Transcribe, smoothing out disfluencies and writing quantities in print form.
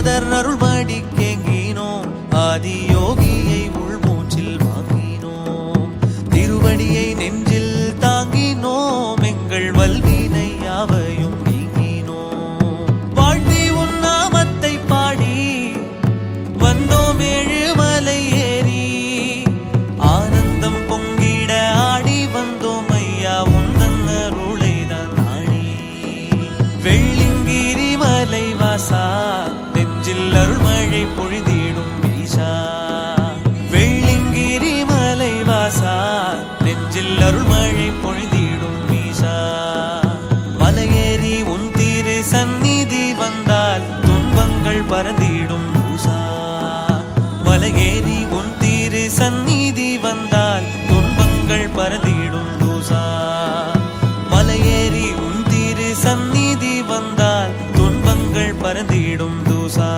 நாதர் அருள்படி கேங்கினோம் ஆதியோகியை உள்மூச்சில் வாங்கினோம் திருவடியை நெஞ்சில் தாங்கினோம் எங்கள் வல்வினை யாவையும் நீங்கினோம் வாழ்த்தி உன் நாமத்தை பாடி வந்தோம் ஏழுமலை ஏறி ஆனந்தம் பொங்கிட ஆடி வந்தோம் ஐயா உந்தன் அருளைதான் நாடி வெள்ளிங்கிரி மலை வாசா நெஞ்சில் அருள்மழை பொழிதிடும் ஈசா வெள்ளிங்கிரி மலை வாசா நெஞ்சில் அருள்மழை பொழிதிடும் ஈசா மலையேறி உன் திரு சந்நிதி வந்தால் துன்பங்கள் பறந்திடும் பூசா மலையேறி உன் திரு சந்நிதி வந்தால் துன்பங்கள் பறந்திடும் தூசா மலையேறி உன் திரு சந்நிதி வந்தால் துன்பங்கள் பறந்திடும் தூசா